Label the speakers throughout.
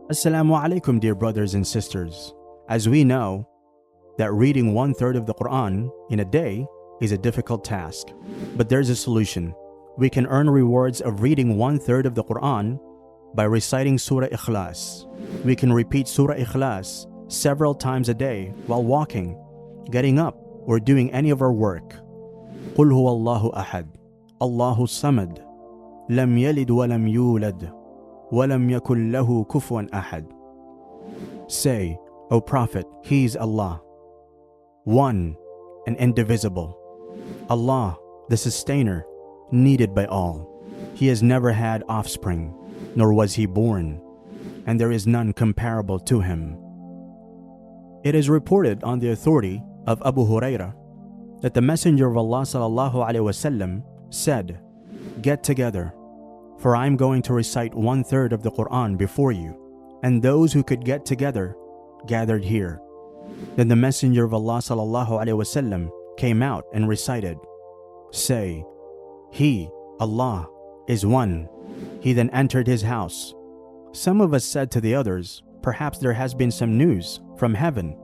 Speaker 1: Assalamu Alaikum, dear brothers and sisters. As we know that reading 1/3 of the Qur'an in a day is a difficult task, but there's a solution. We can earn rewards of reading 1/3 of the Qur'an by reciting Surah Ikhlas. We can repeat Surah Ikhlas several times a day while walking, getting up, or doing any of our work. قُلْ هُوَ اللَّهُ أَحَدٌ اللَّهُ الصَّمَدُ لَمْ يَلِدْ وَلَمْ يُولَدْ وَلَمْ يَكُنْ لَهُ كُفُوًا أَحَدٌ. Say, O Prophet, He is Allah, one and indivisible. Allah, the Sustainer, needed by all. He has never had offspring, nor was He born, and there is none comparable to Him. It is reported on the authority of Abu Hurairah that the Messenger of Allah ﷺ said, "Get together, for I am going to recite 1/3 of the Qur'an before you." And those who could get together gathered here. Then the Messenger of Allah ﷺ came out and recited, "Say, He, Allah, is one." He then entered His house. Some of us said to the others, "Perhaps there has been some news from heaven,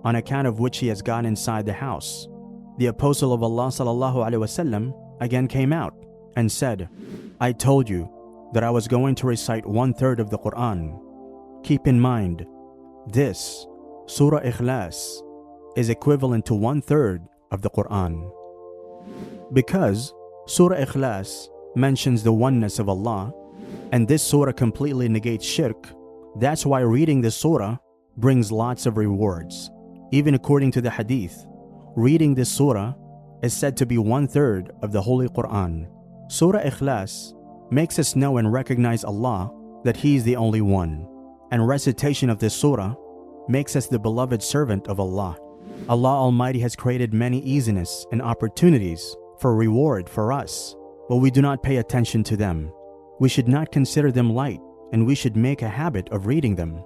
Speaker 1: on account of which He has gone inside the house." The Apostle of Allah ﷺ again came out and said, "I told you that I was going to recite 1/3 of the Qur'an. Keep in mind, this Surah Ikhlas is equivalent to 1/3 of the Qur'an." Because Surah Ikhlas mentions the oneness of Allah, and this surah completely negates Shirk, that's why reading this surah brings lots of rewards. Even according to the hadith, reading this surah is said to be 1/3 of the Holy Qur'an. Surah Ikhlas makes us know and recognize Allah, that He is the only one. And recitation of this surah makes us the beloved servant of Allah. Allah Almighty has created many easiness and opportunities for reward for us, but we do not pay attention to them. We should not consider them light, and we should make a habit of reading them.